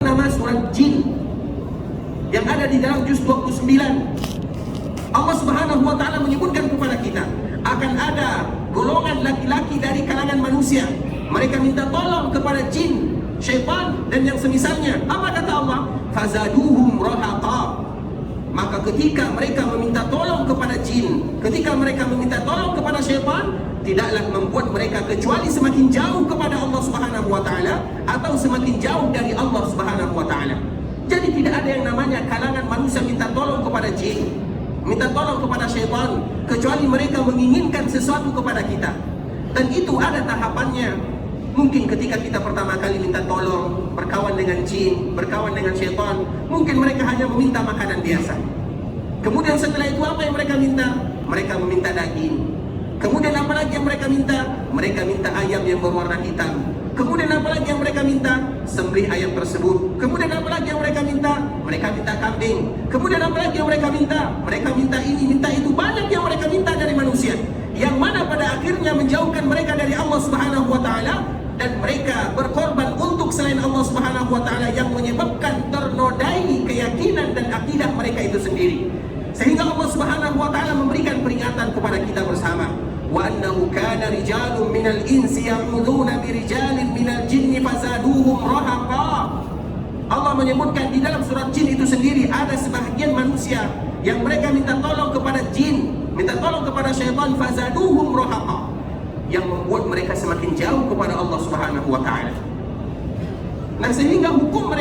Nama surat Jin yang ada di dalam juz 29. Allah Subhanahu wa taala menyebutkan kepada kita akan ada golongan laki-laki dari kalangan manusia. Mereka minta tolong kepada jin, syaitan dan yang semisalnya. Apa kata Allah? Fazaduhum rahaqa. Maka ketika mereka meminta tolong kepada jin, ketika mereka meminta tolong kepada syaitan, tidaklah membuat mereka kecuali semakin jauh kepada Allah Subhanahu wa taala atau semakin jauh dari Allah Subhanahu wa taala. Jadi tidak ada yang namanya kalangan manusia minta tolong kepada jin, minta tolong kepada syaitan, kecuali mereka menginginkan sesuatu kepada kita. Dan itu ada tahapannya. Mungkin ketika kita pertama kali minta tolong, berkawan dengan jin, berkawan dengan syaitan, mungkin mereka hanya meminta makanan biasa. Kemudian setelah itu apa yang mereka minta? Mereka meminta daging. Kemudian apa lagi yang mereka minta? Mereka minta ayam yang berwarna hitam. Kemudian apa lagi yang mereka minta? Sembelih ayam tersebut. Kemudian apa lagi yang mereka minta? Mereka minta kambing. Kemudian apa lagi yang mereka minta? Mereka minta ini, minta itu. Banyak yang mereka minta dari manusia, yang mana pada akhirnya menjauhkan mereka dari Allah Subhanahu wa taala, dan mereka berkorban untuk selain Allah Subhanahu wa taala yang menyebabkan ternodai keyakinan dan akidah mereka itu sendiri. Sehingga Allah Subhanahu wa taala memberikan peringatan kepada kita bersama. Wa annahu kana rijalun minal insi ya'udzuuna birijalin minal jinni fazaduhum rahaqa. Allah menyebutkan di dalam surat Jin itu sendiri ada sebahagian manusia yang mereka minta tolong kepada jin, minta tolong kepada syaitan, fazaduhum rahaqa, yang membuat mereka semakin jauh kepada Allah Subhanahu wa taala. Nah, sehingga hukum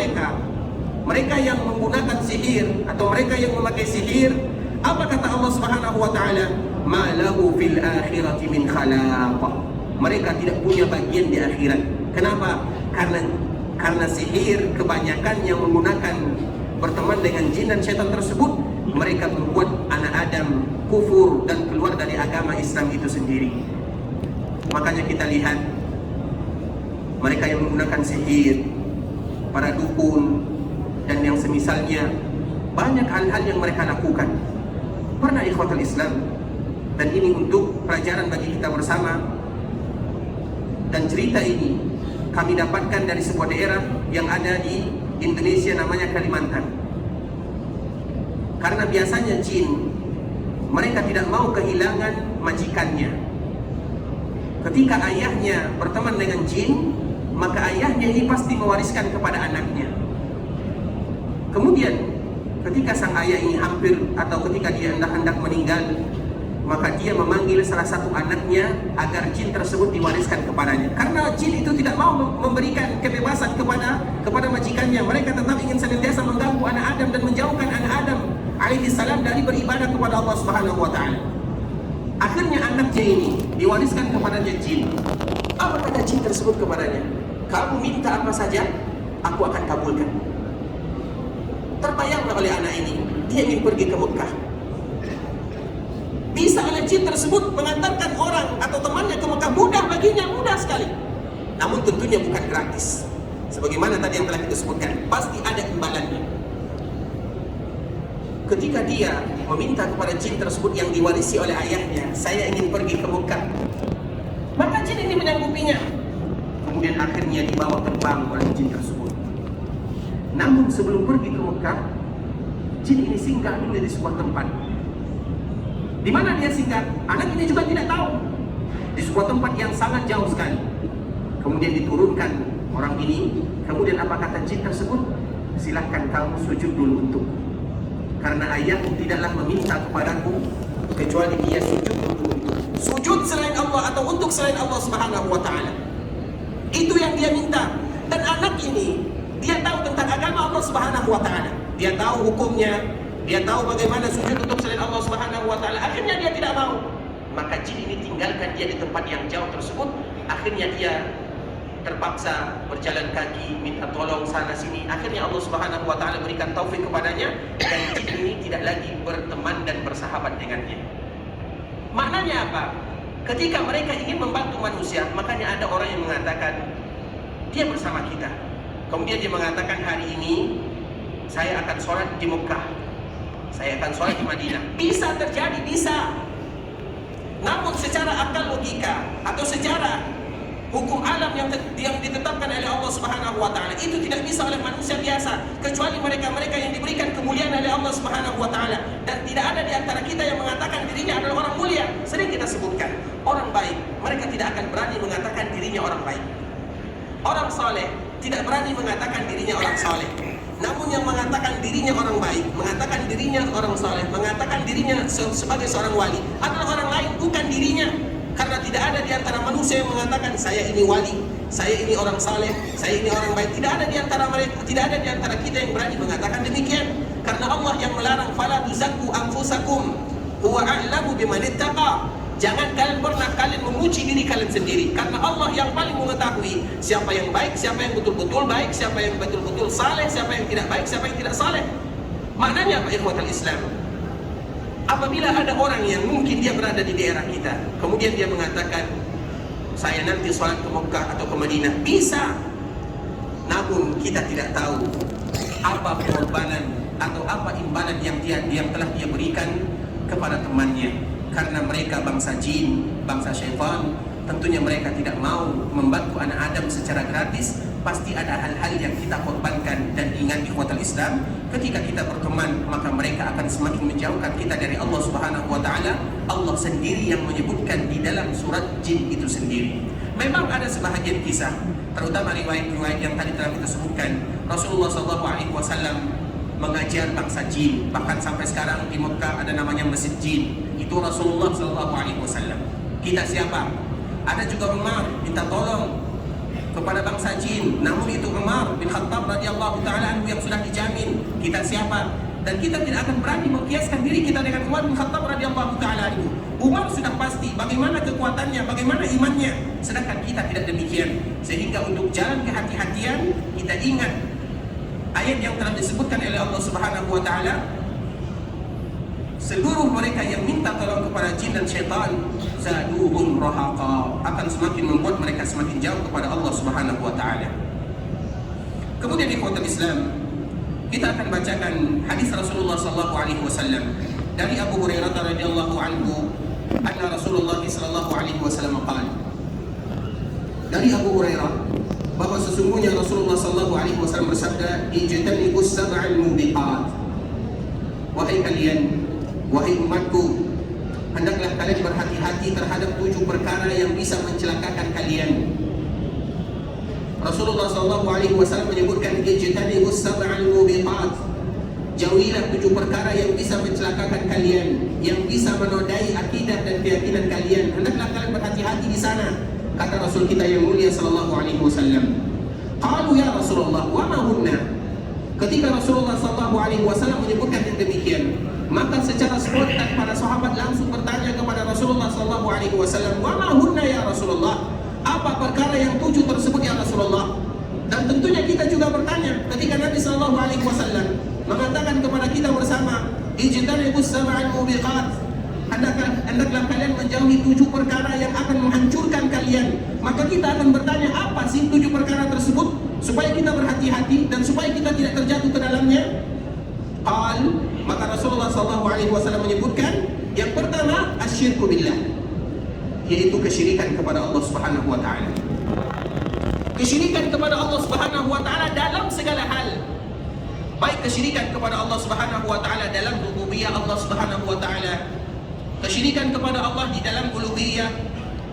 mereka yang menggunakan sihir atau mereka yang memakai sihir, apa kata Allah Subhanahu wa taala? Ma lahu fil akhirati min khalaq. Mereka tidak punya bagian di akhirat. Kenapa? Karena sihir kebanyakan yang menggunakan berteman dengan jin dan syaitan tersebut, mereka membuat anak Adam kufur dan keluar dari agama Islam itu sendiri. Makanya kita lihat mereka yang menggunakan sihir, para dukun dan yang semisalnya, banyak hal-hal yang mereka lakukan. Pernah ikhwatul Islam, dan ini untuk pelajaran bagi kita bersama. Dan cerita ini kami dapatkan dari sebuah daerah yang ada di Indonesia, namanya Kalimantan. Karena biasanya jin, mereka tidak mau kehilangan majikannya. Ketika ayahnya berteman dengan jin, maka ayahnya ini pasti mewariskan kepada anaknya. Kemudian ketika sang ayah ini hampir, atau ketika dia hendak meninggal, maka dia memanggil salah satu anaknya agar jin tersebut diwariskan kepadanya. Karena jin itu tidak mau memberikan kebebasan kepada majikannya. Mereka tetap ingin senantiasa mengganggu anak Adam dan menjauhkan anak Adam alaihi salam dari beribadah kepada Allah Subhanahu wa taala. Akhirnya anaknya ini diwariskan kepadanya jin. Apa kata jin tersebut kepadanya? Kamu minta apa saja, aku akan kabulkan. Terbayanglah oleh anak ini, dia ingin pergi ke Mekah. Bisa oleh jin tersebut mengantarkan orang atau temannya ke Mekah, mudah baginya, mudah sekali. Namun tentunya bukan gratis. Sebagaimana tadi yang telah kita sebutkan, pasti ada imbalannya. Ketika dia meminta kepada jin tersebut yang diwarisi oleh ayahnya, saya ingin pergi ke Mekah, maka jin ini menyanggupinya. Kemudian akhirnya dibawa terbang oleh jin tersebut. Namun sebelum pergi ke Mekah, jin ini singgah dulu di sebuah tempat. Di mana dia singgah? Anak ini juga tidak tahu. Di sebuah tempat yang sangat jauh sekali. Kemudian diturunkan orang ini. Kemudian apa kata jin tersebut? Silahkan kamu sujud dulu untukku. Karena ayahmu tidaklah meminta kepadaku kecuali dia sujud untukku. Sujud selain Allah atau untuk selain Allah Subhanahu wa taala. Itu yang dia minta. Dan anak ini, dia tahu tentang agama Allah Subhanahu wa taala. Dia tahu hukumnya, dia tahu bagaimana sujud untuk selain Allah Subhanahu wa taala. Akhirnya dia tidak mau. Maka jin ini tinggalkan dia di tempat yang jauh tersebut. Akhirnya dia terpaksa berjalan kaki, minta tolong sana sini. Akhirnya Allah Subhanahu wa taala berikan taufik kepadanya, dan jin ini tidak lagi berteman dan bersahabat dengannya. Maknanya apa? Ketika mereka ingin membantu manusia, makanya ada orang yang mengatakan dia bersama kita. Kemudian dia mengatakan, hari ini saya akan sholat di Mekah, saya akan sholat di Madinah. Bisa terjadi, bisa. Namun secara akal logika atau secara hukum alam yang ditetapkan oleh Allah Subhanahu wa taala. Itu tidak bisa oleh manusia biasa, kecuali mereka-mereka yang diberikan kemuliaan oleh Allah Subhanahu wa taala. Dan tidak ada di antara kita yang mengatakan dirinya adalah orang mulia. Sering kita sebutkan, orang baik, mereka tidak akan berani mengatakan dirinya orang baik. Orang saleh tidak berani mengatakan dirinya orang saleh. Namun yang mengatakan dirinya orang baik, mengatakan dirinya orang saleh, mengatakan dirinya sebagai seorang wali adalah orang lain, bukan dirinya. Karena tidak ada di antara manusia yang mengatakan saya ini wali, saya ini orang saleh, saya ini orang baik. Tidak ada di antara mereka, tidak ada di antara kita yang berani mengatakan demikian. Karena Allah yang melarang, fala tuzakku anfusakum huwa a'lamu biman ittaqa. Jangan kalian memuji diri kalian sendiri, karena Allah yang paling mengetahui siapa yang baik, siapa yang betul-betul baik, siapa yang betul-betul saleh, siapa yang tidak baik, siapa yang tidak saleh. Maknanya apa, ikhwatal Islam? Apabila ada orang yang mungkin dia berada di daerah kita, kemudian dia mengatakan saya nanti sholat ke Mekah atau ke Madinah, bisa. Namun kita tidak tahu apa pengorbanan atau apa imbalan yang telah dia berikan kepada temannya. Karena mereka bangsa jin, bangsa syaitan, tentunya mereka tidak mau membantu anak Adam secara gratis. Pasti ada hal-hal yang kita korbankan. Dan ingat ikhwatal Islam, ketika kita berteman, maka mereka akan semakin menjauhkan kita dari Allah Subhanahu wa taala. Allah sendiri yang menyebutkan di dalam surat jin itu sendiri. Memang ada sebahagian kisah, terutama riwayat-riwayat yang tadi telah kita sebutkan, Rasulullah SAW mengajar bangsa jin. Bahkan sampai sekarang di Mekah ada namanya Masjid Jin. Itu Rasulullah SAW. Kita siapa? Ada juga Umar minta tolong kepada bangsa jin. Namun itu Umar bin Khattab radhiyallahu taala anhu yang sudah dijamin. Kita siapa? Dan kita tidak akan berani mengkiaskan diri kita dengan Umar bin Khattab radhiyallahu taala anhu. Umar sudah pasti bagaimana kekuatannya, bagaimana imannya, sedangkan kita tidak demikian. Sehingga untuk jalan kehati-hatian, kita ingat ayat yang telah disebutkan oleh Allah Subhanahu wa taala, seluruh mereka yang minta tolong kepada jin dan syaitan, zaduhum rahaqa, akan semakin membuat mereka semakin jauh kepada Allah Subhanahu wa taala. Kemudian ikhwatul Islam, kita akan bacakan hadis Rasulullah sallallahu alaihi wasallam dari Abu Hurairah radhiyallahu anhu, anna Rasulullah sallallahu alaihi wasallam qala. Dari Abu Hurairah bahwa sesungguhnya Rasulullah sallallahu alaihi wasallam bersabda, ijtanibus sab'al mubiqat. Wahai kalian, wahai umatku, hendaklah kalian berhati-hati terhadap 7 perkara yang bisa mencelakakan kalian. Rasulullah SAW menyebutkan ijtanibus sab'al mubiqat. Jauhilah 7 perkara yang bisa mencelakakan kalian, yang bisa menodai akidah dan keyakinan kalian. Hendaklah kalian berhati-hati di sana. Kata Rasul kita yang mulia sallallahu alaihi wasallam. Qalu ya Rasulullah, wa ma hunna? Ketika Rasulullah sallallahu alaihi wasallam menyebutkan yang demikian, maka secara spontan para sahabat langsung bertanya kepada Rasulullah sallallahu alaihi wasallam, "Wa ma hunna ya Rasulullah?" Apa perkara yang 7 tersebut ya Rasulullah? Dan tentunya kita juga bertanya ketika Nabi sallallahu alaihi wasallam mengatakan kepada kita bersama, "Ijtanibus sab'al mubiqat." Hendaklah kalian menjauhi 7 perkara yang akan menghancurkan kalian. Maka kita akan bertanya, apa sih 7 perkara tersebut, supaya kita berhati-hati dan supaya kita tidak terjatuh ke dalamnya. Maka Rasulullah SAW menyebutkan, yang pertama asyirku billah, yaitu kesyirikan kepada Allah Subhanahu wa taala. Kesyirikan kepada Allah Subhanahu wa taala dalam segala hal. Baik kesyirikan kepada Allah Subhanahu wa taala dalam rububiyah Allah Subhanahu wa taala, kesyirikan kepada Allah di dalam uluhiyah,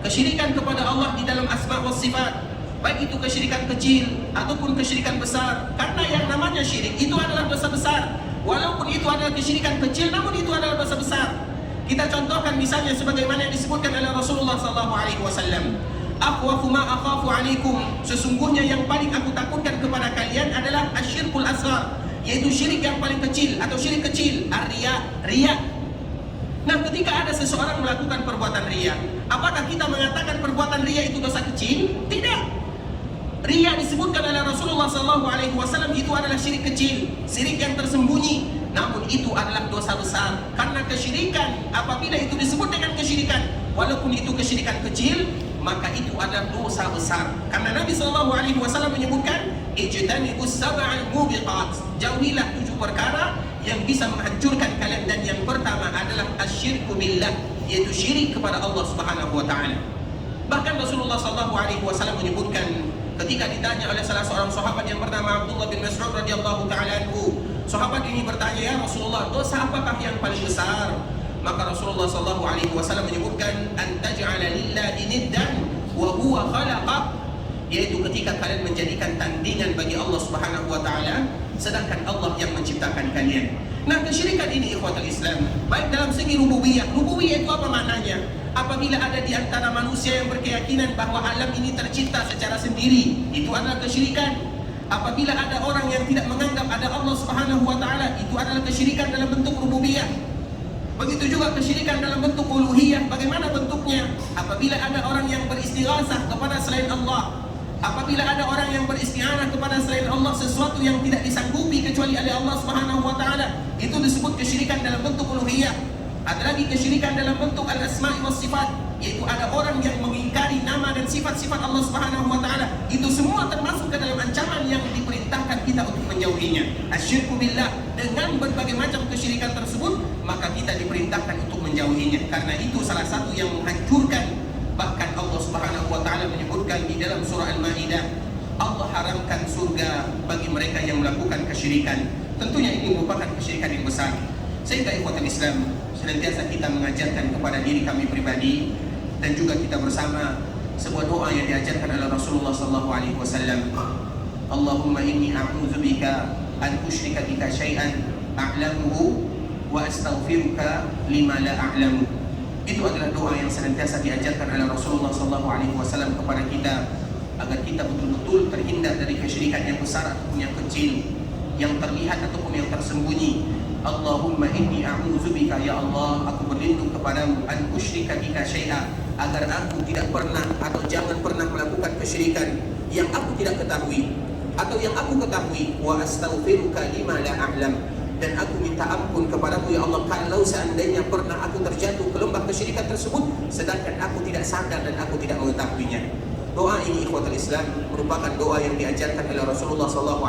kesyirikan kepada Allah di dalam asma wa sifat, baik itu kesyirikan kecil ataupun kesyirikan besar. Karena yang namanya syirik itu adalah dosa besar. Walaupun itu adalah kesyirikan kecil, namun itu adalah dosa besar. Kita contohkan misalnya sebagaimana yang disebutkan oleh Rasulullah SAW. Akhwafu ma akhafu alaikum, sesungguhnya yang paling aku takutkan kepada kalian adalah asyirkul asghar, yaitu syirik yang paling kecil atau syirik kecil, riya. Nah, ketika ada seseorang melakukan perbuatan riya, apakah kita mengatakan perbuatan riya itu dosa kecil? Tidak. Riya disebutkan oleh Rasulullah SAW itu adalah syirik kecil, syirik yang tersembunyi. Namun itu adalah dosa besar. Karena kesyirikan, apabila itu disebut dengan kesyirikan, walaupun itu kesyirikan kecil, maka itu adalah dosa besar. Karena Nabi SAW menyebutkan, ijtanibus sab'al mubiqat, jauhilah 7 perkara yang bisa menghancurkan kalian. Dan yang pertama adalah asyirku billah, yaitu syirik kepada Allah Subhanahu wa taala. Bahkan Rasulullah SAW menyebutkan ketika ditanya oleh salah seorang sahabat yang bernama Abdullah bin Mas'ud radhiyallahu taala anhu. Sahabat ini bertanya, "Ya Rasulullah, dosa apakah yang paling besar?" Maka Rasulullah SAW menyebutkan, "An taj'ala lillahi niddan wa huwa khalaqak." Yaitu ketika kalian menjadikan tandingan bagi Allah Subhanahu wa taala sedangkan Allah yang menciptakan kalian. Nah, kesyirikan ini ikhwatul Islam, baik dalam segi rububiyah. Rububiyah itu apa maknanya? Apabila ada di antara manusia yang berkeyakinan bahwa alam ini tercipta secara sendiri, itu adalah kesyirikan. Apabila ada orang yang tidak menganggap ada Allah Subhanahu wa taala, itu adalah kesyirikan dalam bentuk rububiyah. Begitu juga kesyirikan dalam bentuk uluhiyah. Bagaimana bentuknya? Apabila ada orang yang beristighatsah kepada selain Allah, apabila ada orang yang beristi'anah kepada selain Allah sesuatu yang tidak disanggupi kecuali oleh Allah Subhanahu wa taala, itu disebut kesyirikan dalam bentuk uluhiyah. Ada lagi kesyirikan dalam bentuk al-asma'i was sifat, yaitu ada orang yang mengingkari nama dan sifat-sifat Allah Subhanahu wa taala. Itu semua termasuk ke dalam ancaman yang diperintahkan kita untuk menjauhinya. Asyirku billah, dengan berbagai macam kesyirikan tersebut, maka kita diperintahkan untuk menjauhinya, karena itu salah satu yang menghancurkan. Bahkan Allah Subhanahu wa taala menyebutkan di dalam surah Al-Maidah, Allah haramkan surga bagi mereka yang melakukan kesyirikan. Tentunya ini merupakan kesyirikan yang besar. Sehingga ikhwatul Islam, senantiasa kita mengajarkan kepada diri kami pribadi dan juga kita bersama sebuah doa yang diajarkan oleh Rasulullah SAW. Allahumma inni a'udzubika an usyrika bika syai'an a'lamuhu wa astaghfiruka lima la a'lamu. Itu adalah doa yang senantiasa diajarkan oleh Rasulullah SAW kepada kita, agar kita betul-betul terhindar dari kesyirikan yang besar ataupun yang kecil, yang terlihat ataupun yang tersembunyi. Allahumma inni a'udzubika, ya Allah, aku berlindung kepadamu, an usyrika bika syai'a, agar aku tidak pernah atau jangan pernah melakukan kesyirikan yang aku tidak ketahui atau yang aku ketahui. Wa astaghfiruka lima la a'lam, dan aku minta ampun kepadamu ya Allah kalau seandainya pernah aku terjatuh ke lembah kesyirikan tersebut sedangkan aku tidak sadar dan aku tidak mengetahuinya. Doa ini ikhwatul Islam merupakan doa yang diajarkan oleh Rasulullah SAW,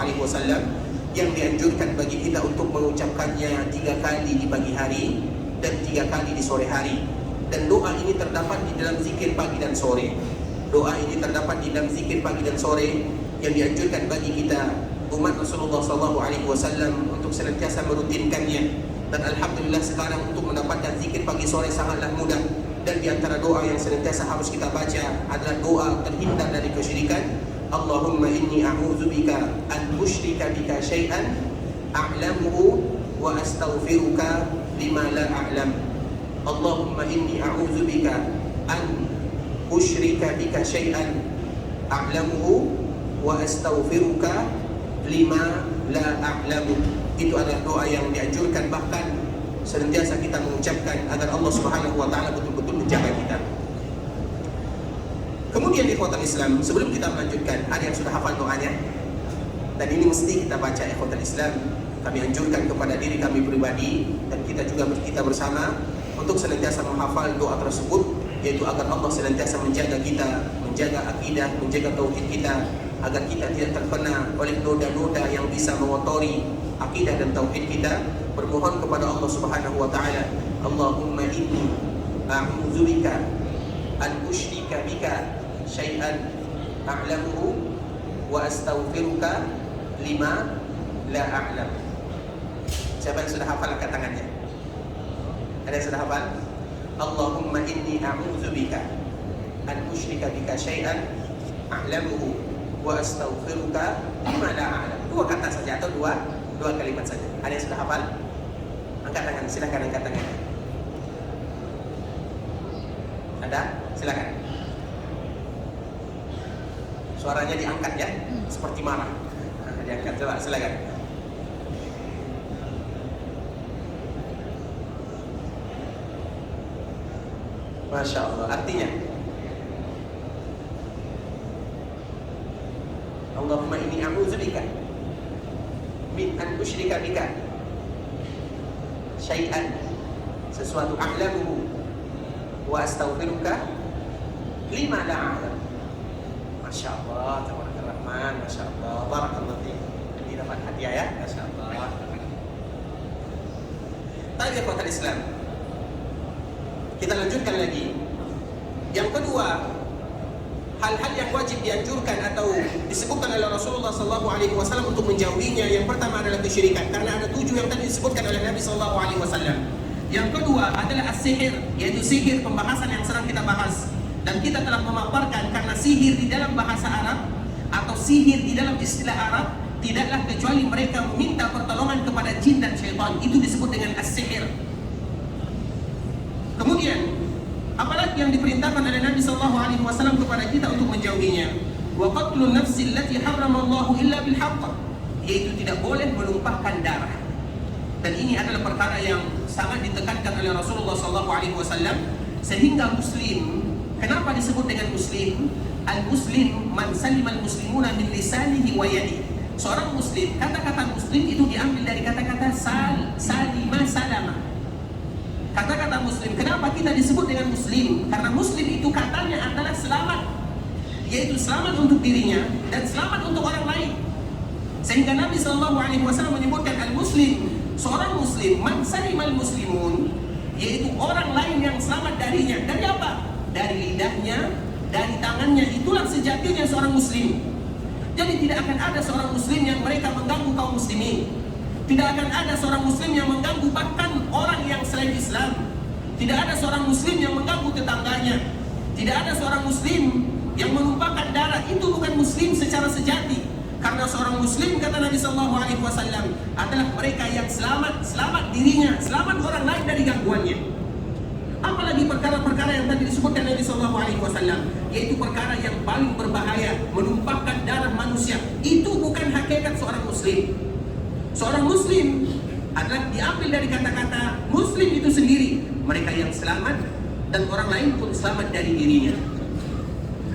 yang dianjurkan bagi kita untuk mengucapkannya 3 kali di pagi hari dan 3 kali di sore hari. Dan doa ini terdapat di dalam zikir pagi dan sore. Doa ini terdapat di dalam zikir pagi dan sore yang dianjurkan bagi kita umat Rasulullah SAW untuk senantiasa merutinkannya. Dan alhamdulillah sekarang untuk mendapatkan zikir pagi sore sangatlah mudah. Dan di antara doa yang senantiasa harus kita baca adalah doa terhindar dari kesyirikan. Allahumma inni a'udzubika an usyrika bika syai'an a'lamuhu wa astaghfiruka lima la a'lam. Allahumma inni a'udzubika an usyrika bika syai'an a'lamuhu wa astaghfiruka lima la a'lamu. Itu adalah doa yang dianjurkan, bahkan senantiasa kita mengucapkan agar Allah Subhanahu wa taala betul-betul menjaga kita. Kemudian ikhwatul Islam, sebelum kita melanjutkan, ada yang sudah hafal doanya? Dan ini mesti kita baca ikhwatul Islam. Kami anjurkan kepada diri kami pribadi dan kita juga kita bersama untuk senantiasa menghafal doa tersebut, yaitu agar Allah senantiasa menjaga kita, menjaga akidah, menjaga tauhid kita, agar kita tidak terkena oleh noda-noda yang bisa mengotori akidah dan tauhid kita. Bermohon kepada Allah Subhanahu wa taala, Allahumma inni a'udzubika an usyrika bika syai'an a'lamuhu wa astaghfiruka lima la a'lam. Siapa yang sudah hafal angkat tangannya? Ada yang sudah hafal? Allahumma inni a'udzubika an usyrika bika syai'an a'lamuhu wa astaghfiruka lima la a'lam. 2 kata saja atau dua kalimat saja. Ada yang sudah hafal? Angkat tangan, silakan angkat tangan. Ada? Silakan. Suaranya diangkat ya, seperti marah. Nah, diangkat, coba silakan. Masya Allah. Artinya, Allahumma inni a'udzubika min an usyrika bika syai'an, sesuatu a'lamuhu, wa astaghfiruka lima la a'lam. Masya Allah, tabarakallah rahman, Masya Allah, barakallahu fiik. Ini dapat hadiah ya, Masya Allah. Tapi ikhwatul Islam, kita lanjutkan lagi. Yang kedua, hal-hal yang wajib dianjurkan atau disebutkan oleh Rasulullah SAW untuk menjauhinya, yang pertama adalah kesyirikan, karena ada 7 yang tadi disebutkan oleh Nabi SAW. Yang kedua adalah as-sihir, yaitu sihir, pembahasan yang sedang kita bahas. Dan kita telah memaparkan karena sihir di dalam bahasa Arab atau sihir di dalam istilah Arab tidaklah kecuali mereka meminta pertolongan kepada jin dan syaitan. Itu disebut dengan as-sihir. Kemudian apalagi yang diperintahkan oleh Nabi SAW kepada kita untuk menjauhinya? Wa qatlun nafsi allati harramallahu illa bil haqq, yaitu tidak boleh menumpahkan darah. Dan ini adalah perkara yang sangat ditekankan oleh Rasulullah SAW, sehingga muslim, kenapa disebut dengan muslim? Al-muslim man salimal muslimuna min lisanihi wa yadihi. Seorang muslim, kata-kata muslim itu diambil dari kata-kata salima salama. Kata-kata muslim, kenapa kita disebut dengan muslim? Karena muslim itu katanya adalah selamat, yaitu selamat untuk dirinya dan selamat untuk orang lain. Sehingga Nabi SAW menyebutkan al-muslim, seorang muslim, man salimal muslimun, yaitu orang lain yang selamat darinya. Dari apa? Dari lidahnya, dari tangannya. Itulah sejatinya seorang muslim. Jadi tidak akan ada seorang muslim yang mereka mengganggu kaum muslimin. Tidak akan ada seorang muslim yang mengganggu bahkan orang yang selain Islam. Tidak ada seorang muslim yang mengganggu tetangganya. Tidak ada seorang muslim yang menumpahkan darah. Itu bukan muslim secara sejati. Karena seorang muslim, kata Nabi SAW, adalah mereka yang selamat dirinya, selamat orang lain dari gangguannya. Apalagi perkara-perkara yang tadi disebutkan Nabi SAW, yaitu perkara yang paling berbahaya, menumpahkan darah manusia. Itu bukan hakikat seorang muslim. Seorang muslim adalah diambil dari kata-kata muslim itu sendiri, mereka yang selamat dan orang lain pun selamat dari dirinya.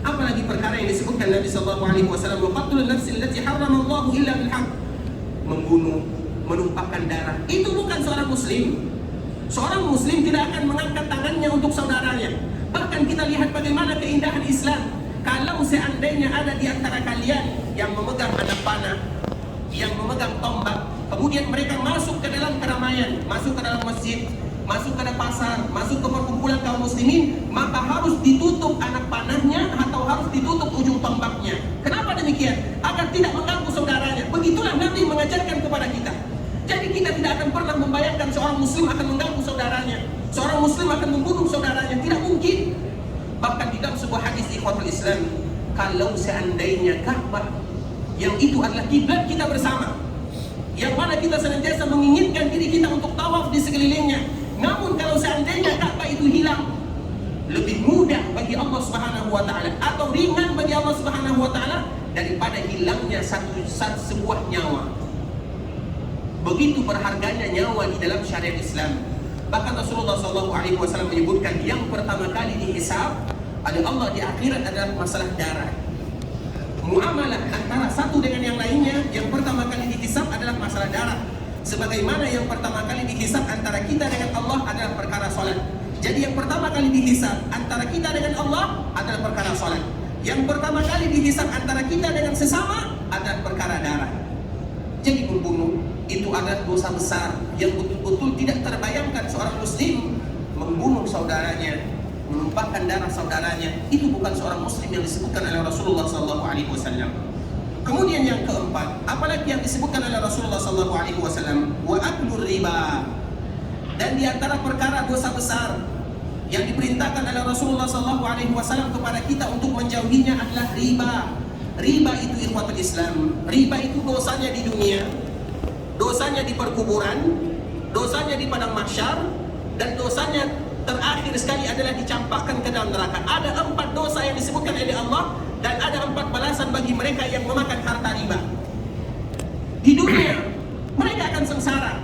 Apalagi perkara yang disebutkan Nabi SAW, wa qatlun nafsi allati harramallahu illa bil haqq, membunuh, menumpahkan darah. Itu bukan seorang muslim. Seorang muslim tidak akan mengangkat tangannya untuk saudaranya. Bahkan kita lihat bagaimana keindahan Islam. Kalau seandainya ada di antara kalian yang memegang anak panah, yang memegang tombak, kemudian mereka masuk ke dalam keramaian, masuk ke dalam masjid, masuk ke pasar, masuk ke perkumpulan kaum muslimin, maka harus ditutup anak panahnya atau harus ditutup ujung tombaknya. Kenapa demikian? Agar tidak mengganggu saudaranya. Begitulah Nabi mengajarkan kepada kita. Jadi kita tidak akan pernah membayangkan seorang muslim akan mengganggu saudaranya, seorang muslim akan membunuh saudaranya. Tidak mungkin. Bahkan di dalam sebuah hadis ikhwatul Islam, kalau seandainya Ka'bah, yang itu adalah kiblat kita bersama, yang mana kita senantiasa menginginkan diri kita untuk tawaf di sekelilingnya, namun kalau seandainya Ka'bah itu hilang, lebih mudah bagi Allah Subhanahu wa taala atau ringan bagi Allah Subhanahu wa taala daripada hilangnya sebuah nyawa. Begitu berharganya nyawa di dalam syariat Islam. Bahkan Rasulullah SAW menyebutkan yang pertama kali dihisab oleh Allah di akhirat adalah masalah darah. Muamalah antara satu dengan yang lainnya, yang pertama kali dihisab adalah masalah darah. Sebagaimana yang pertama kali dihisab antara kita dengan Allah adalah perkara salat. Jadi yang pertama kali dihisab antara kita dengan Allah adalah perkara salat. Yang pertama kali dihisab antara kita dengan sesama adalah perkara darah. Jadi membunuh itu adalah dosa besar yang betul-betul tidak terbayangkan seorang muslim membunuh saudaranya, menumpahkan darah saudaranya. Itu bukan seorang muslim yang disebutkan oleh Rasulullah SAW. Kemudian yang keempat, apalagi yang disebutkan oleh Rasulullah SAW, wa aklur riba. Dan di antara perkara dosa besar yang diperintahkan oleh Rasulullah SAW kepada kita untuk menjauhinya adalah riba. Riba itu ikhwatul Islam. Riba itu dosanya di dunia, dosanya di perkuburan, dosanya di padang mahsyar, dan dosanya terakhir sekali adalah dicampakkan ke dalam neraka. Ada 4 dosa yang disebutkan oleh Allah, dan ada 4 balasan bagi mereka yang memakan harta riba. Di dunia mereka akan sengsara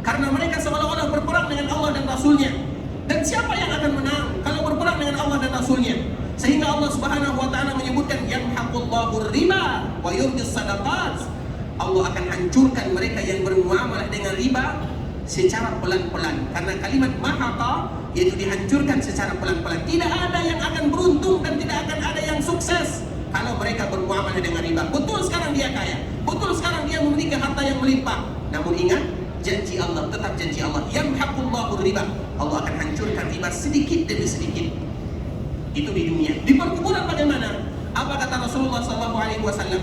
karena mereka seolah-olah berperang dengan Allah dan Rasulnya. Dan siapa yang akan menang kalau berperang dengan Allah dan Rasulnya? Sehingga Allah Subhanahu wa taala menyebutkan yamhaqullahu riba wa yurbis sadaqat. Allah akan hancurkan mereka yang bermuamalah dengan riba secara pelan-pelan. Karena kalimat mahaqa yaitu dihancurkan secara pelan-pelan. Tidak ada yang akan beruntung dan tidak akan ada yang sukses kalau mereka bermuamalah dengan riba. Betul sekarang dia kaya, betul sekarang dia memiliki harta yang melimpah. Namun ingat, janji Allah tetap janji Allah. Yamhaqullahu riba. Allah akan hancurkan riba sedikit demi sedikit. Itu di dunia. Di perkuburan bagaimana? Apa kata Rasulullah SAW?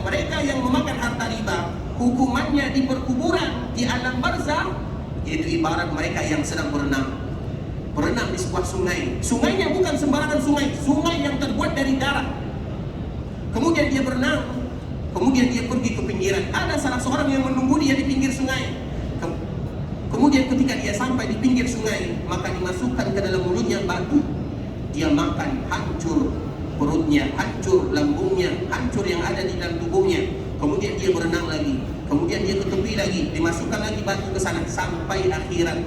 Mereka yang memakan harta riba, hukumannya di perkuburan, di alam barzah, yaitu ibarat mereka yang sedang berenang di sebuah sungai. Sungainya bukan sembarangan sungai, sungai yang terbuat dari darah. Kemudian dia berenang, kemudian dia pergi ke pinggiran. Ada salah seorang yang menunggu dia di pinggir sungai. Kemudian ketika dia sampai di pinggir sungai, maka dimasukkan ke dalam mulutnya batu. Dia makan, hancur perutnya, hancur lambungnya, hancur yang ada di dalam tubuhnya. Kemudian dia berenang lagi, kemudian dia ke tepi lagi, dimasukkan lagi batu ke sana sampai akhirat.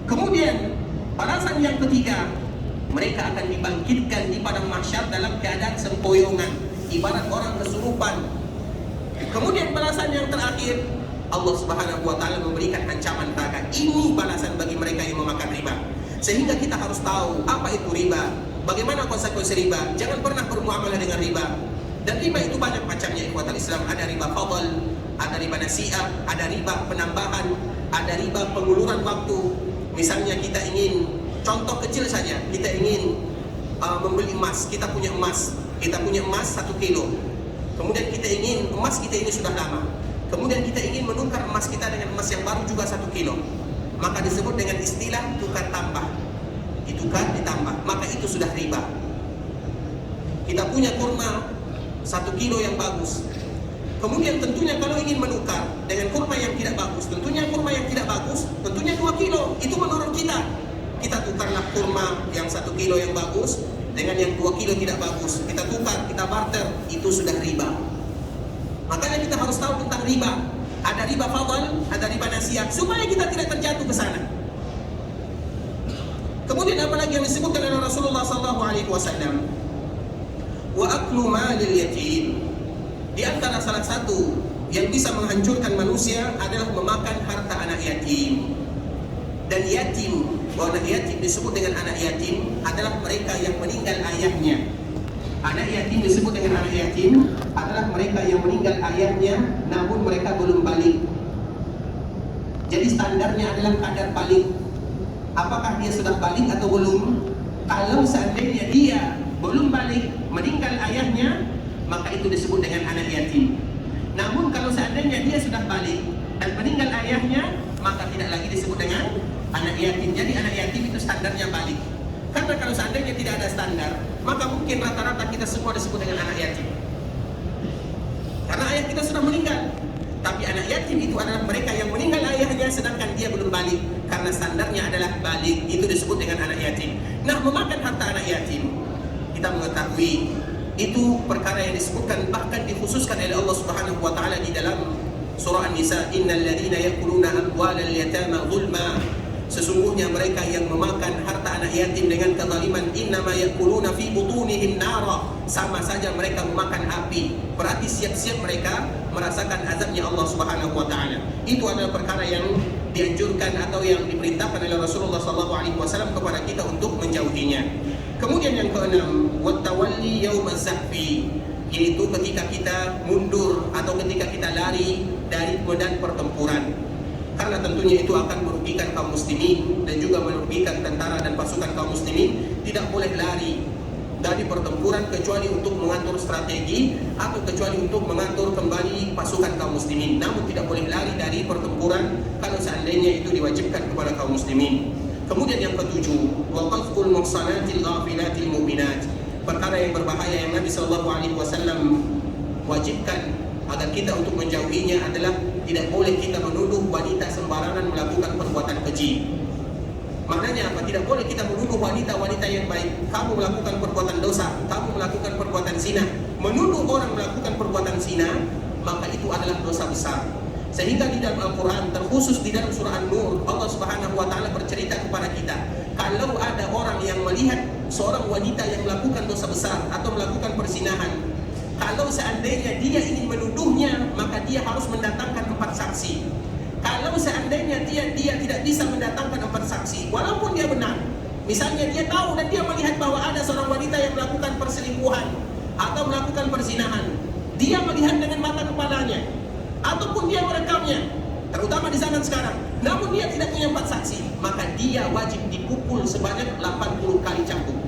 Kemudian balasan yang ketiga, mereka akan dibangkitkan di padang mahsyar dalam keadaan sempoyongan, ibarat orang kesurupan. Kemudian balasan yang terakhir, Allah Subhanahu wa taala memberikan ancaman neraka. Ini balasan bagi mereka yang memakan riba. Sehingga kita harus tahu apa itu riba, bagaimana konsekuensi riba. Jangan pernah bermuamalah dengan riba. Dan riba itu banyak macamnya, ikhwatal Islam. Ada riba fadl, ada riba nasi'ah, ada riba penambahan, ada riba penguluran waktu. Misalnya kita ingin, contoh kecil saja, kita ingin membeli emas. Kita punya emas 1 kilo. Kemudian kita ingin, emas kita ini sudah lama, kemudian kita ingin menukar emas kita dengan emas yang baru juga 1 kilo. Maka disebut dengan istilah tukar tambah. Ditukar ditambah, maka itu sudah riba. Kita punya kurma 1 kilo yang bagus, kemudian tentunya kalau ingin menukar dengan kurma yang tidak bagus, tentunya kurma yang tidak bagus, tentunya 2 kilo, itu menurut kita. Kita tukarlah kurma yang 1 kilo yang bagus dengan yang 2 kilo tidak bagus. Kita tukar, kita barter, itu sudah riba. Makanya kita harus tahu tentang riba. Ada riba fadl, ada riba nasi'ah, supaya kita tidak terjatuh ke sana. Kemudian apalagi yang disebutkan oleh Rasulullah SAW? Wa aklu malil yatim. Di antara salah satu yang bisa menghancurkan manusia adalah memakan harta anak yatim. Dan yatim, anak yatim disebut dengan anak yatim adalah mereka yang meninggal ayahnya. Anak yatim disebut dengan anak yatim adalah mereka yang meninggal ayahnya namun mereka belum balik. Jadi standarnya adalah kadar balik. Apakah dia sudah balik atau belum? Kalau seandainya dia belum balik, meninggal ayahnya, maka itu disebut dengan anak yatim. Namun kalau seandainya dia sudah balik dan meninggal ayahnya, maka tidak lagi disebut dengan anak yatim. Jadi anak yatim itu standarnya balik. Karena kalau seandainya tidak ada standar, maka mungkin rata-rata kita semua disebut dengan anak yatim. Karena ayah kita sudah meninggal. Tapi anak yatim itu adalah mereka yang meninggal ayahnya sedangkan dia belum balik. Karena standarnya adalah balik, itu disebut dengan anak yatim. Nah, memakan harta anak yatim, kita mengetahui itu perkara yang disebutkan, bahkan dikhususkan oleh Allah Subhanahu wa taala di dalam surah An-Nisa, innal ladzina ya'kuluna amwalal yatama zulma. Sesungguhnya mereka yang memakan harta anak yatim dengan kezaliman, innama ya'kuluna fi butunihim nara. Sama saja mereka memakan api. Berarti siap-siap mereka merasakan azabnya Allah Subhanahu wa taala. Itu adalah perkara yang dianjurkan atau yang diperintahkan oleh Rasulullah SAW kepada kita untuk menjauhinya. Kemudian yang keenam, wattawalli yaumaz zahfi, yaitu ketika kita mundur atau ketika kita lari dari medan pertempuran. Karena tentunya itu akan merugikan kaum muslimin dan juga merugikan tentara dan pasukan kaum muslimin. Tidak boleh lari dari pertempuran kecuali untuk mengatur strategi atau kecuali untuk mengatur kembali pasukan kaum muslimin. Namun tidak boleh lari dari pertempuran kalau seandainya itu diwajibkan kepada kaum muslimin. Kemudian yang ketujuh, wa qadful muhsanatil ghafilatil mu'minat. Perkara yang berbahaya yang Nabi SAW wajibkan agar kita untuk menjauhinya adalah tidak boleh kita menuduh wanita sembarangan melakukan perbuatan keji. Maknanya apa? Tidak boleh kita menuduh wanita-wanita yang baik, kamu melakukan perbuatan dosa, kamu melakukan perbuatan zina. Menuduh orang melakukan perbuatan zina, maka itu adalah dosa besar. Sehingga di dalam Al-Quran, terkhusus di dalam surah An-Nur, Allah Subhanahu wa taala bercerita kepada kita, kalau ada orang yang melihat seorang wanita yang melakukan dosa besar atau melakukan perzinahan, kalau seandainya dia ingin menuduhnya, maka dia harus mendatangkan 4 saksi. Kalau seandainya dia tidak bisa mendatangkan 4 saksi, walaupun dia benar, misalnya dia tahu dan dia melihat bahwa ada seorang wanita yang melakukan perselingkuhan atau melakukan perzinahan, dia melihat dengan mata kepalanya, ataupun dia merekamnya, terutama di zaman sekarang, namun dia tidak punya 4 saksi, maka dia wajib dipukul sebanyak 80 kali cambuk.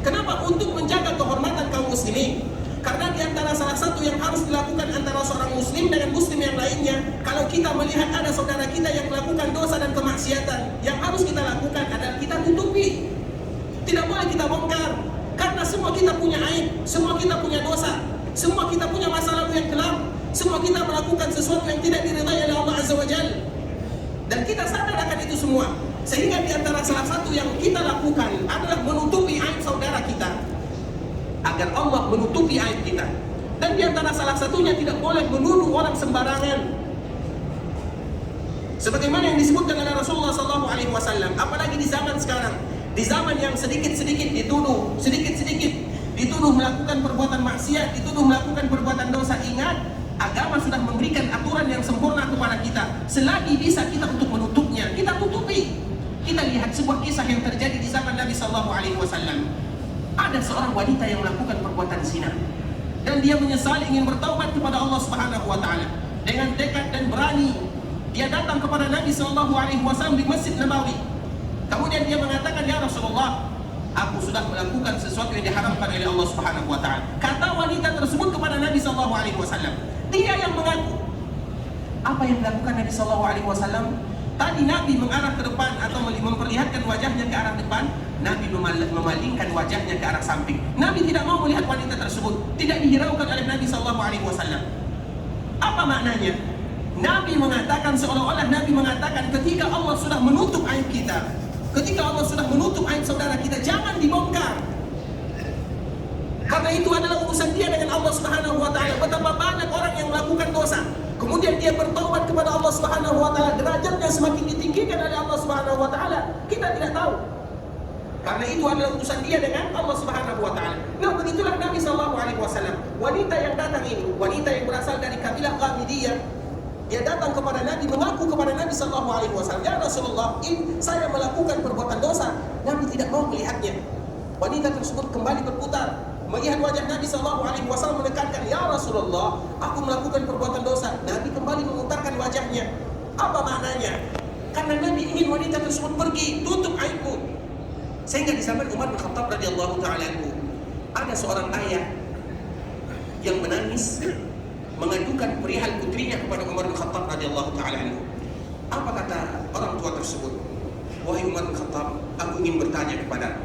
Kenapa? Untuk menjaga kehormatan kaum muslimin. Karena di antara salah satu yang harus dilakukan antara seorang muslim dengan muslim yang lainnya, kalau kita melihat ada saudara kita yang melakukan dosa dan kemaksiatan, yang harus kita lakukan adalah kita tutupi. Tidak boleh kita bongkar. Karena semua kita punya aib, semua kita punya dosa, semua kita punya masa lalu yang kelam, semua kita melakukan sesuatu yang tidak diridhai oleh Allah Azza wa Jalla. Dan kita sadar akan itu semua. Sehingga di antara salah satu yang kita lakukan adalah menutupi aib saudara kita, agar Allah menutupi aib kita. Dan di antara salah satunya tidak boleh menuduh orang sembarangan. Sebagaimana yang disebutkan oleh Rasulullah SAW, apalagi di zaman sekarang, di zaman yang sedikit-sedikit dituduh, dituduh melakukan perbuatan maksiat, dituduh melakukan perbuatan dosa. Ingat, agama sudah memberikan aturan yang sempurna kepada kita. Selagi bisa kita untuk menutupnya, kita tutupi. Kita lihat sebuah kisah yang terjadi di zaman Nabi SAW. Ada seorang wanita yang melakukan perbuatan zina, dan dia menyesal, ingin bertaubat kepada Allah Subhanahu wa taala. Dengan tekad dan berani, dia datang kepada Nabi SAW di Masjid Nabawi. Kemudian dia mengatakan, "Ya Rasulullah, aku sudah melakukan sesuatu yang diharamkan oleh Allah Subhanahu wa taala." Kata wanita tersebut kepada Nabi SAW, dia yang mengaku. Apa yang dilakukan Nabi SAW? Tadi Nabi mengarah ke depan atau memperlihatkan wajahnya ke arah depan, Nabi memalingkan wajahnya ke arah samping. Nabi tidak mau melihat wanita tersebut, tidak dihiraukan oleh Nabi SAW. Apa maknanya? Nabi mengatakan, seolah-olah Nabi mengatakan, ketika Allah sudah menutup aib kita, ketika Allah sudah menutup aib saudara kita, jangan dibongkar. Karena itu adalah urusan dia dengan Allah Subhanahu wa taala. Betapa banyak orang yang melakukan dosa, kemudian dia bertaubat kepada Allah Subhanahu wa taala, derajatnya semakin ditinggikan oleh Allah Subhanahu wa taala. Kita tidak tahu. Karena itu adalah urusan dia dengan Allah Subhanahu wa taala. Nah, begitulah Nabi SAW. Wanita yang datang ini, wanita yang berasal dari kabilah Ghamidiyah, dia datang kepada Nabi, mengaku kepada Nabi SAW, "Ya Rasulullah, saya melakukan perbuatan dosa." Nabi tidak mau melihatnya. Wanita tersebut kembali berputar, melihat wajah Nabi SAW, menekankan, "Ya Rasulullah, aku melakukan perbuatan dosa." Nabi kembali memutarkan wajahnya. Apa maknanya? Karena Nabi ingin wanita tersebut pergi, tutup aibmu. Sehingga di zaman Umar bin Khattab radhiyallahu ta'ala anhu, ada seorang ayah yang menangis mengadukan perihal putrinya kepada Umar bin Khattab radhiyallahu ta'ala anhu. Apa kata orang tua tersebut? "Wahai Umar bin Khattab, aku ingin bertanya kepadamu.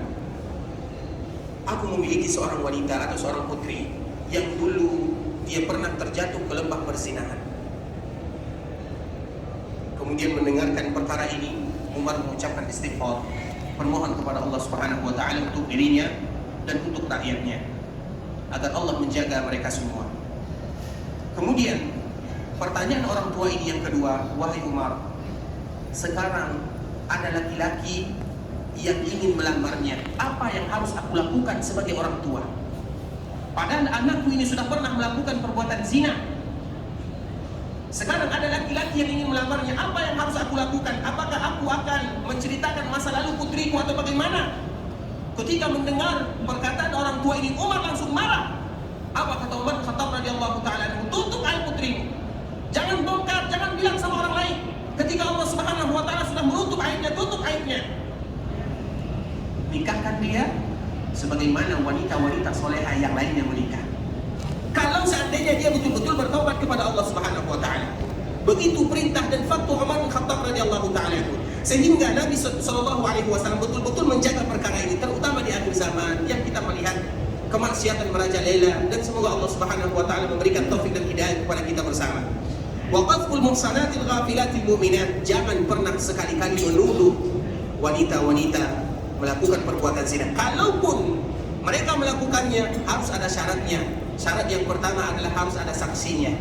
Aku memiliki seorang wanita atau seorang putri yang dulu dia pernah terjatuh ke lembah perzinahan." Kemudian mendengarkan perkara ini, Umar mengucapkan istighfar, permohon kepada Allah Subhanahu wa taala untuk dirinya dan untuk rakyatnya, agar Allah menjaga mereka semua. Kemudian pertanyaan orang tua ini yang kedua, "Wahai Umar, sekarang ada laki-laki yang ingin melamarnya, apa yang harus aku lakukan sebagai orang tua? Padahal anakku ini sudah pernah melakukan perbuatan zina. Sekarang ada laki-laki yang ingin melamarnya, apa yang harus aku lakukan? Apakah aku akan menceritakan masa lalu putriku atau bagaimana?" Ketika mendengar perkataan orang tua ini, Umar langsung marah. Apa kata Umar bin Khattab radhiyallahu ta'ala anhu? "Tutup aib putrimu. Jangan bongkar, jangan bilang sama orang lain. Ketika Allah Subhanahu wa taala sudah menutup aibnya, tutup aibnya. Nikahkan dia sebagaimana wanita-wanita soleha yang lainnya menikah." Kalau seandainya dia betul-betul bertaubat kepada Allah Subhanahu wa taala. Begitu perintah dan fatwa Umar bin Khattab radhiyallahu ta'ala anhu. Sehingga Nabi SAW betul-betul menjaga perkara ini, terutama di akhir zaman yang kita melihat kemaksiatan merajalela. Dan semoga Allah Subhanahu wa taala memberikan taufik dan hidayah kepada kita bersama. Wa qadful muhsanatil ghafilatil mu'minat, jangan pernah sekali-kali menuduh wanita-wanita melakukan perbuatan zina. Kalaupun mereka melakukannya, harus ada syaratnya. Syarat yang pertama adalah harus ada saksinya.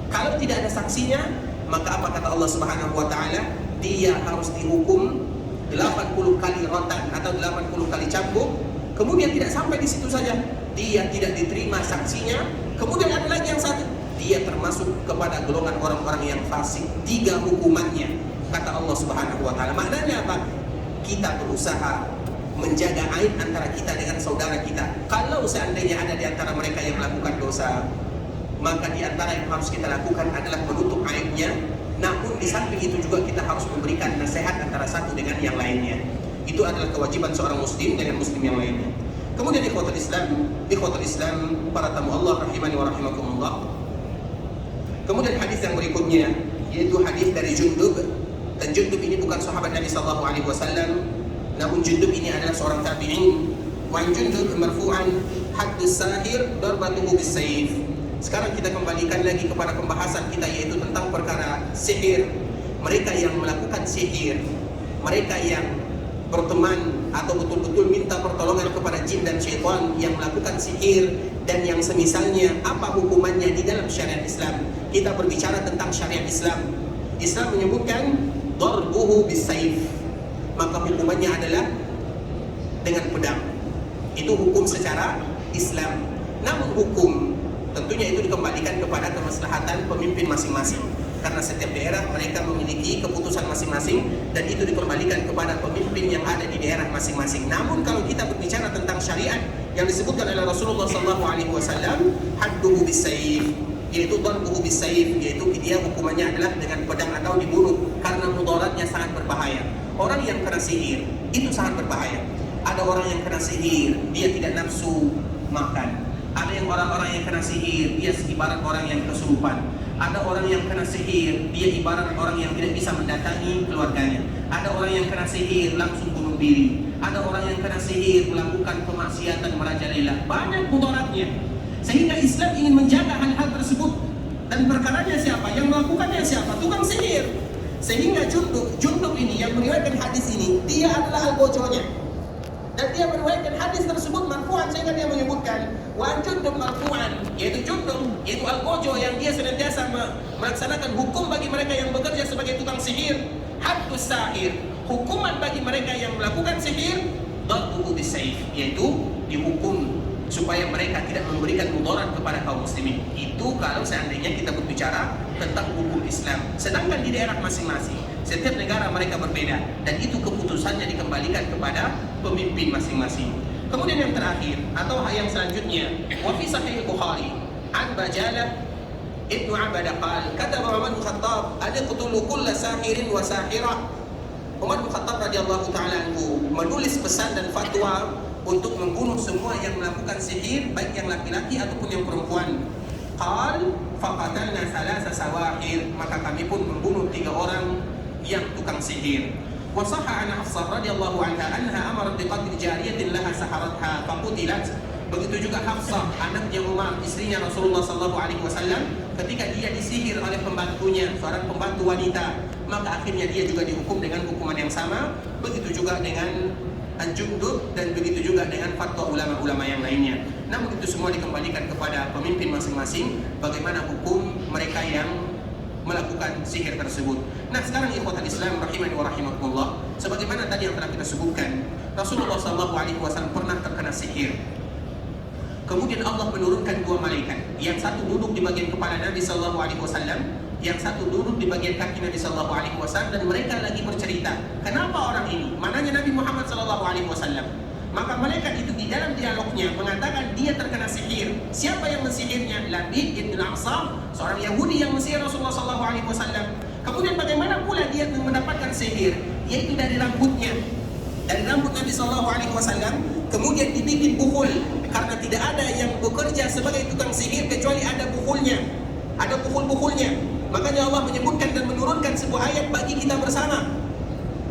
Kalau tidak ada saksinya, maka apa kata Allah Subhanahu wa taala? Dia harus dihukum 80 kali rotan atau 80 kali cambuk. Kemudian tidak sampai di situ saja, dia tidak diterima saksinya. Kemudian ada lagi yang satu, dia termasuk kepada golongan orang-orang yang fasik. 3 hukumannya, kata Allah Subhanahu wa taala. Maknanya apa? Kita berusaha menjaga aib antara kita dengan saudara kita. Kalau seandainya ada di antara mereka yang melakukan dosa, maka di antara yang harus kita lakukan adalah menutup aibnya. Namun di samping itu juga kita harus memberikan nasihat antara satu dengan yang lainnya. Itu adalah kewajiban seorang muslim dengan muslim yang lainnya. Kemudian ikhwatul Islam, para tamu Allah rahimani wa rahimakumullah. Kemudian hadis yang berikutnya yaitu hadis dari Jundub, dan Jundub ini bukan sahabat Nabi sallallahu alaihi wasallam, namun Jundub ini adalah seorang tabi'in. Wa Jundub marfu'an haddus sahir darbatuhu bis-sayf. Sekarang kita kembalikan lagi kepada pembahasan kita, yaitu tentang perkara sihir. Mereka yang melakukan sihir, mereka yang berteman atau betul-betul minta pertolongan kepada jin dan syaitan yang melakukan sihir dan yang semisalnya, apa hukumannya di dalam syariat Islam? Kita berbicara tentang syariat Islam. Islam menyebutkan darbuhu bis-sayf, maka hukumannya adalah dengan pedang. Itu hukum secara Islam. Namun hukum tentunya itu dikembalikan kepada kemaslahatan pemimpin masing-masing, karena setiap daerah mereka memiliki keputusan masing-masing dan itu dikembalikan kepada pemimpin yang ada di daerah masing-masing. Namun kalau kita berbicara tentang syariat yang disebutkan oleh Rasulullah SAW, hadduhu bis-sayf, yaitu darbuhu bis-sayf, yaitu dia hukumannya adalah dengan pedang atau dibunuh, karena mudaratnya sangat berbahaya. Orang yang kena sihir itu sangat berbahaya. Ada orang yang kena sihir, dia tidak nafsu makan. Ada yang orang-orang yang kena sihir, dia ibarat orang yang kesurupan. Ada orang yang kena sihir, dia ibarat orang yang tidak bisa mendatangi keluarganya. Ada orang yang kena sihir langsung bunuh diri. Ada orang yang kena sihir melakukan kemaksiatan merajalela. Banyak mudaratnya. Sehingga Islam ingin menjaga hal-hal tersebut. Dan perkaranya siapa? Yang melakukannya siapa? Tukang sihir. Sehingga Jundub ini yang meriwayatkan hadis ini, dia adalah al-gojonya. Dan dia meriwayatkan hadis tersebut marfu'an, sehingga dia menyebutkan wa Jundub marfu'an, yaitu Jundub, yaitu al-gojo yang dia senantiasa melaksanakan hukum bagi mereka yang bekerja sebagai tukang sihir. Haddus sahir, hukuman bagi mereka yang melakukan sihir, darbuhu bis-sayf, yaitu dihukum supaya mereka tidak memberikan mudarat kepada kaum muslimin. Itu kalau seandainya kita berbicara tentang hukum Islam. Sedangkan di daerah masing-masing, setiap negara mereka berbeda, dan itu keputusannya dikembalikan kepada pemimpin masing-masing. Kemudian yang terakhir atau yang selanjutnya, wa fi sahih Bukhari an Bajalah Ibnu Abadah qala kataba Umar bin Khattab adqtulu kull sahirin wa sahirah. Umar bin Khattab radhiyallahu taala anhu menulis pesan dan fatwa untuk membunuh semua yang melakukan sihir, baik yang laki-laki ataupun yang perempuan. Qal faqatalna thalatha sawahir, maka kami pun membunuh 3 orang yang tukang sihir. Wa sahha an Hafsah radhiyallahu anha anha amarat biqatl jariyatin laha saharatha faqutilat. Begitu juga Hafsah, anaknya Umar, istrinya Rasulullah sallallahu alaihi wasallam, ketika dia disihir oleh pembantunya, seorang pembantu wanita, maka akhirnya dia juga dihukum dengan hukuman yang sama. Begitu juga dengan Jundub dan begitu juga dengan fatwa ulama-ulama yang lainnya. Namun itu semua dikembalikan kepada pemimpin masing-masing, bagaimana hukum mereka yang melakukan sihir tersebut. Nah, sekarang ikhwatul Islam rahimani wa rahimakumullah, sebagaimana tadi yang telah kita sebutkan, Rasulullah SAW pernah terkena sihir. Kemudian Allah menurunkan 2 malaikat, yang satu duduk di bagian kepala Nabi SAW, yang satu duduk di bagian kaki Nabi SAW, dan mereka lagi bercerita, kenapa orang ini? Mananya Nabi Muhammad SAW. Maka malaikat itu di dalam dialognya mengatakan dia terkena sihir. Siapa yang mensihirnya? Labid ibn al-A'sam, seorang Yahudi yang mensihir Rasulullah SAW. Kemudian bagaimana pula dia mendapatkan sihir? Yaitu dari rambutnya, dari rambut Nabi SAW. Kemudian dibikin bukhul, karena tidak ada yang bekerja sebagai tukang sihir kecuali ada bukhulnya, ada bukhul-bukhulnya. Makanya Allah menyebutkan dan menurunkan sebuah ayat bagi kita bersama.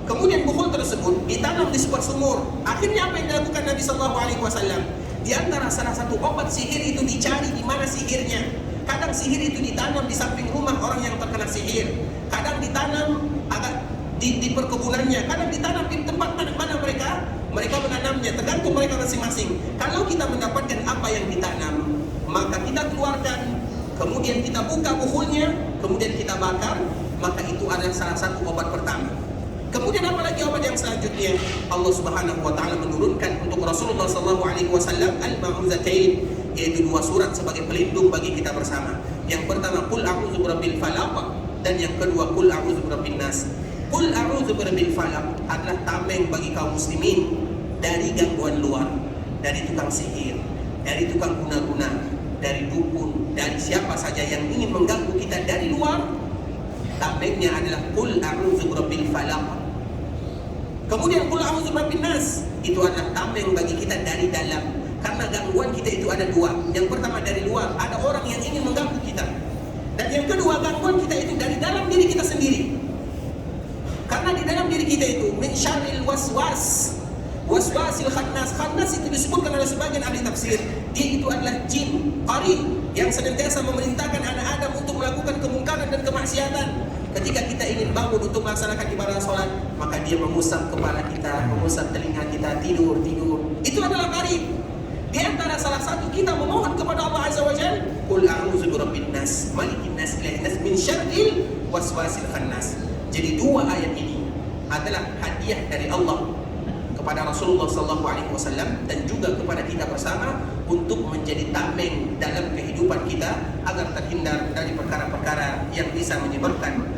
Kemudian bukhul tersebut ditanam di sebuah sumur. Akhirnya apa yang dilakukan Nabi SAW? Di antara salah satu obat sihir itu dicari di mana sihirnya. Kadang sihir itu ditanam di samping rumah orang yang terkena sihir. Kadang ditanam agak di perkebunannya. Kadang ditanam di tempat mana mereka menanamnya. Tergantung mereka masing-masing. Kalau kita mendapatkan apa yang ditanam, maka kita keluarkan, kemudian kita buka bukhulnya, kemudian kita bakar, maka itu adalah salah satu obat pertama. Kemudian apalagi obat yang selanjutnya? Allah Subhanahu wa taala menurunkan untuk Rasulullah sallallahu alaihi wasallam al-ma'uzatain, yaitu 2 surat sebagai pelindung bagi kita bersama. Yang pertama qul a'udzu birabbil falaq, dan yang kedua qul a'udzu birabbin nas. Qul a'udzu birabbil falaq adalah tameng bagi kaum muslimin dari gangguan luar, dari tukang sihir, dari tukang guna-guna, dari dukun, dari siapa saja yang ingin mengganggu kita dari luar. Tamengnya adalah qul a'udzu birabbil falaq. Kemudian qul a'udzu birabbin nas, itu adalah tameng bagi kita dari dalam. Karena gangguan kita itu ada dua. Yang pertama dari luar, ada orang yang ingin mengganggu kita. Dan yang kedua, gangguan kita itu dari dalam diri kita sendiri. Karena di dalam diri kita itu min syarril waswas, waswasil khannas. Khannas itu disebutkan oleh sebagian ahli tafsir, dia itu adalah jin qarin yang senantiasa memerintahkan anak Adam untuk melakukan kemungkaran dan kemaksiatan. Ketika kita ingin bangun untuk melaksanakan ibadah sholat, maka dia mengusap kepala kita, mengusap telinga kita, tidur. Itu adalah qarin. Di antara salah satu kita memohon kepada Allah Azza wa Jalla, qul a'udzu birabbin nas, malikin nas, ilahin nas, min syarril waswasil khannas. Jadi dua ayat ini adalah hadiah dari Allah kepada Rasulullah SAW dan juga kepada kita bersama untuk menjadi tameng dalam kehidupan kita agar terhindar dari perkara-perkara yang bisa menyebabkan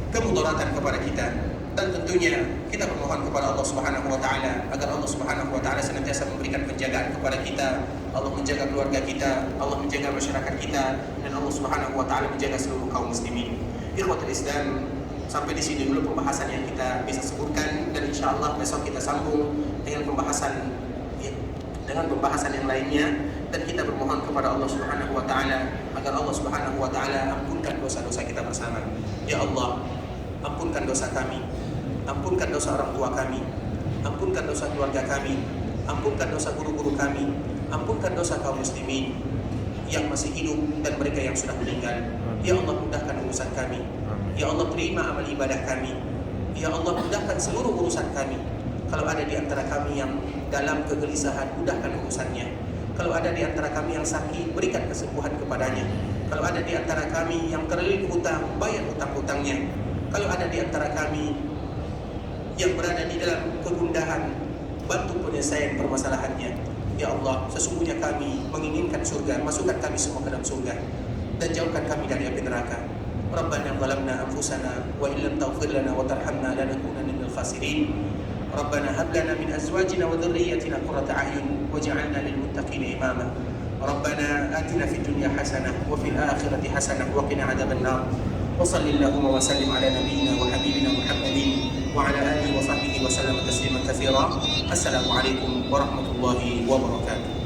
kemudaratan kepada kita. Dan tentunya kita bermohon kepada Allah Subhanahu wa taala agar Allah Subhanahu wa taala senantiasa memberikan penjagaan kepada kita. Allah menjaga keluarga kita, Allah menjaga masyarakat kita, dan Allah Subhanahu wa taala menjaga seluruh kaum muslimin. Ikhwatul Islam, sampai di sini dulu pembahasan yang kita bisa sebutkan, dan insyaallah besok kita sambung dengan pembahasan yang lainnya, dan kita bermohon kepada Allah Subhanahu wa taala agar Allah Subhanahu wa taala ampunkan dosa-dosa kita bersama. Ya Allah, ampunkan dosa kami, ampunkan dosa orang tua kami, ampunkan dosa keluarga kami, ampunkan dosa guru-guru kami, ampunkan dosa kaum muslimin yang masih hidup dan mereka yang sudah meninggal. Ya Allah, mudahkan urusan kami. Ya Allah, terima amal ibadah kami. Ya Allah, mudahkan seluruh urusan kami. Kalau ada di antara kami yang dalam kegelisahan, mudahkan urusannya. Kalau ada di antara kami yang sakit, berikan kesembuhan kepadanya. Kalau ada di antara kami yang terlilit hutang, bayar hutang-hutangnya. Kalau ada di antara kami yang berada di dalam kegundahan, bantu penyelesaian permasalahannya. Ya Allah, sesungguhnya kami menginginkan surga, masukkan kami semua ke dalam surga dan jauhkan kami dari api neraka. Rabbana zalamna anfusana wa illam taghfir lana wa tarhamna lanakunanna minal khasirin. Rabbana hab lana min azwajina wa dhurriyyatina qurrata a'yun waj'alna lil muttaqina imama. Rabbana atina fid dunya hasanah wa fil akhirati hasanah wa qina adzaban nar. وصل اللهم وسلم على نبينا وحبيبنا محمد وعلى آله وصحبه وسلم تسليما كثيرا. السلام عليكم ورحمة الله وبركاته.